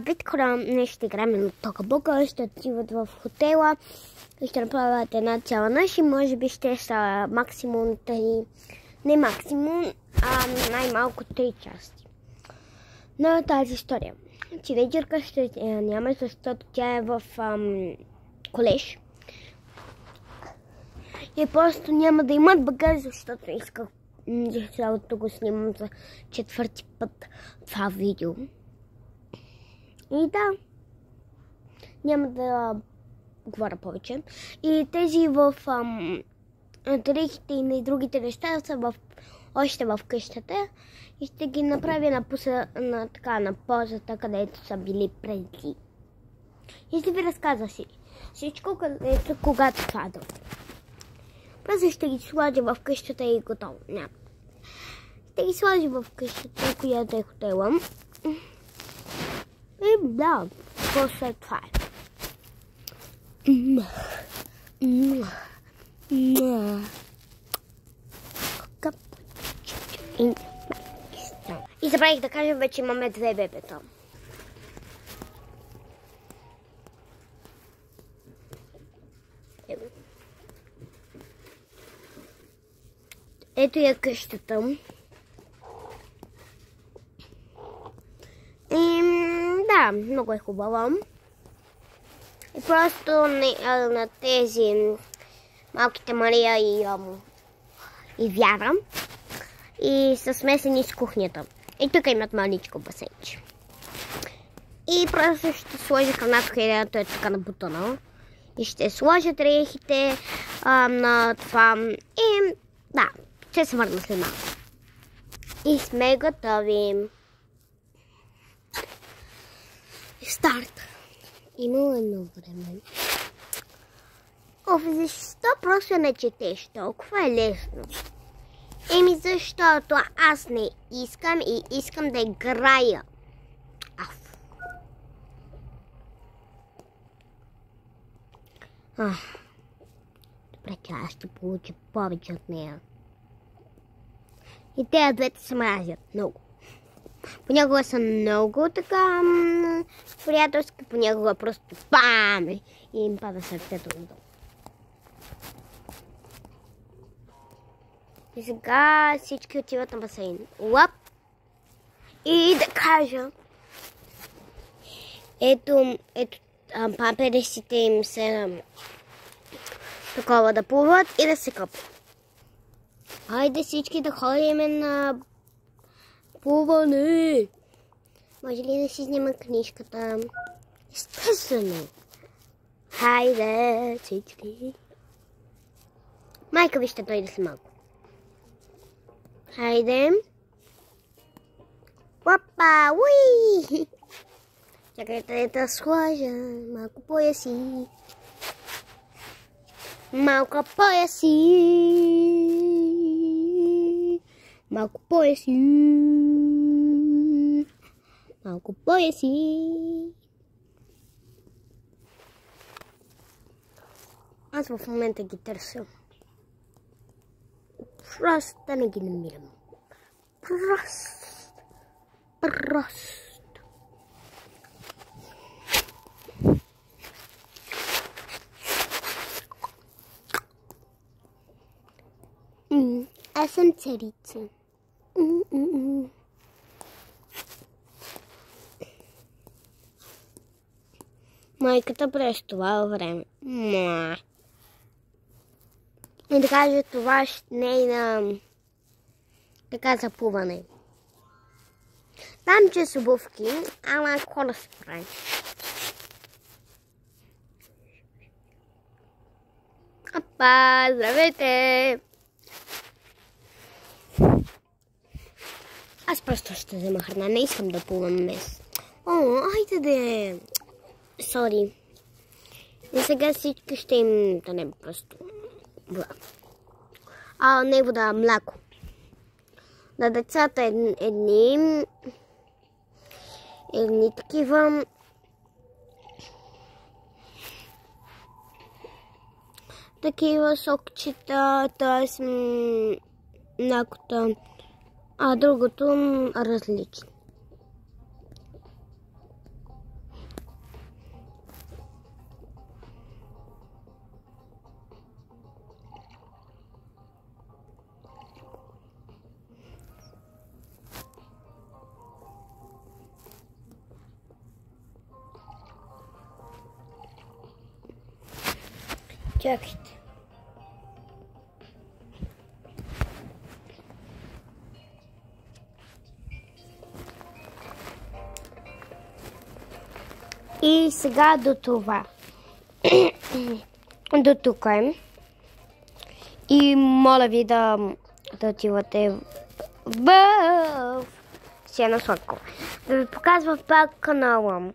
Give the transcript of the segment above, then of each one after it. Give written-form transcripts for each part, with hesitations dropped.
Биткора не ще играем на тока-бока, ще отиват в хотела и ще направят една цяла нощ и може би ще са максимум 3, не максимум, а най-малко 3 части на тази история. Тинейджърка ще няма, защото тя е в колеж и просто няма да имат багаж, защото исках цялото го снимам за 4-ти път това видео. И да, няма да говоря повече. И тези в дрехите и на другите неща са още в къщата и ще ги направя на позата, където са били преди. И ще ви разказа всичко, когато падам. Просто ще ги сложа в къщата и готово. Няма. Ще ги сложа в къщата, която е хотела. И да, после това е. И забравих да кажа, вече имаме 2 бебета. Ето я къщата. Да, много е хубава. И просто на тези малките Мария и Вяра и са смесени с кухнята. И тук имат маличко басейнче. И просто ще сложа храната, където е така на бутона. И ще сложа дрехите на това. И да, ще се върна след малко. И сме готови. Старт. Имало едно време. Защо просто не четеш? Толкова е лесно. Защото аз не искам и искам да играя. Добре, че аз ще получа повече от нея. И те двете се мразят много. Понякога са много така приятелски, понякога просто бам! И им пада сърцето надолу. И сега всички отиват на басейн. Лап! И да кажа, ето памперсите им се такова да плуват и да се къпат. Хайде всички да ходим на плуване. Може ли да си снима книжката? Естествено. Хайде всички. Майка ви ще дойде след малко. Хайде. Опа, уи! Чакайте да сложа малко пояси. Малко пояси. Малко пояси. Малко пояси. Аз в момента ги търся. Просто не ги намирам. Просто. Аз съм царица. Майката през това време. И да кажа, това не е на така заплуване. Там, че с обувки, ама какво да се прави? Апа, здравейте! Аз просто ще взема храна, не искам да плувам днес. Айде де! Сори. И сега всички ще им дадем просто вода. Не вода, мляко. На децата едни такива сокчета, т.е. млякото, а другото различно. Чакайте. И сега до това. До тук е. И моля ви да отивате в Сияна Сладкова. Да ви показва пак канала.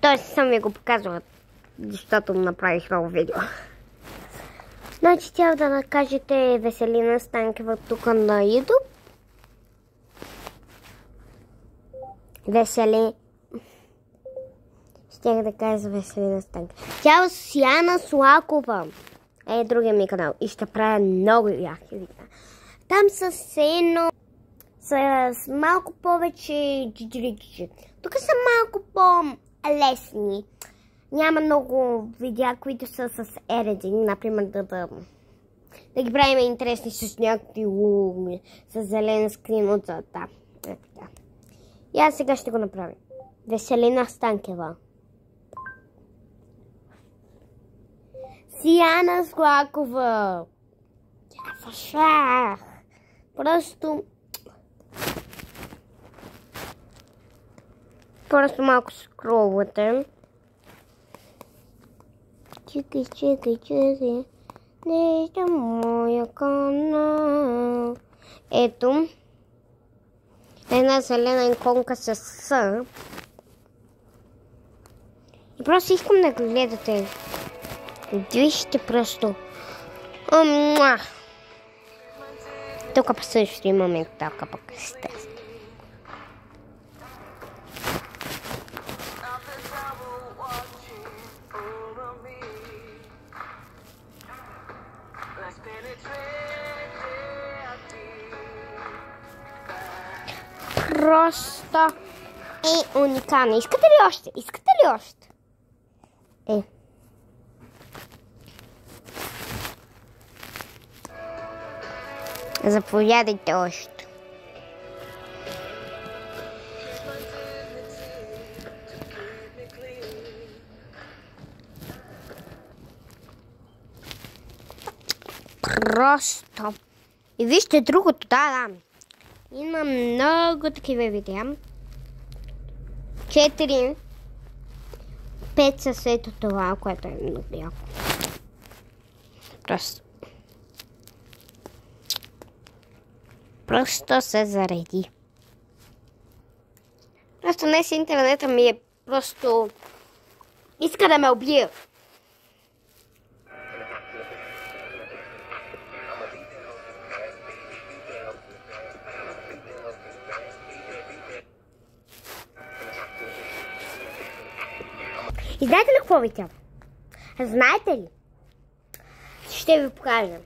Тоест съм ви го показвала, защото направих ново видео. Значи трябва да накажете Веселина Станкева тук на YouTube. Щях да кажа Веселина Станкева. Тя е Сияна Слакова. Е другия ми канал. И ще правя много яки видеа. Там с едно с малко повече джиджи. Тук са малко по-лесни. Няма много видеа, които са с ерединг. Например, да ги правим интересни с някакви луми, с зелен скрин отзад. Да. И аз сега ще го направя. Веселина Станкева. Сияна Слакова. Тя шах. Просто малко скролвате. Чики. Нещо моя канал. Ето. Една зелена иконка с С. И просто искам да го гледате. Вижте просто. Тук по същия момент така пък естествено. Просто е уникална. Искате ли още? Заповядайте още. Просто. И вижте другото, да. Има много такива видеа. 4, 5 със ето това, което е много яко. Просто се зареди. Просто днес интернета ми е просто... иска да ме убие. И знаете ли какво ви тя? Знаете ли? Ще ви покажа.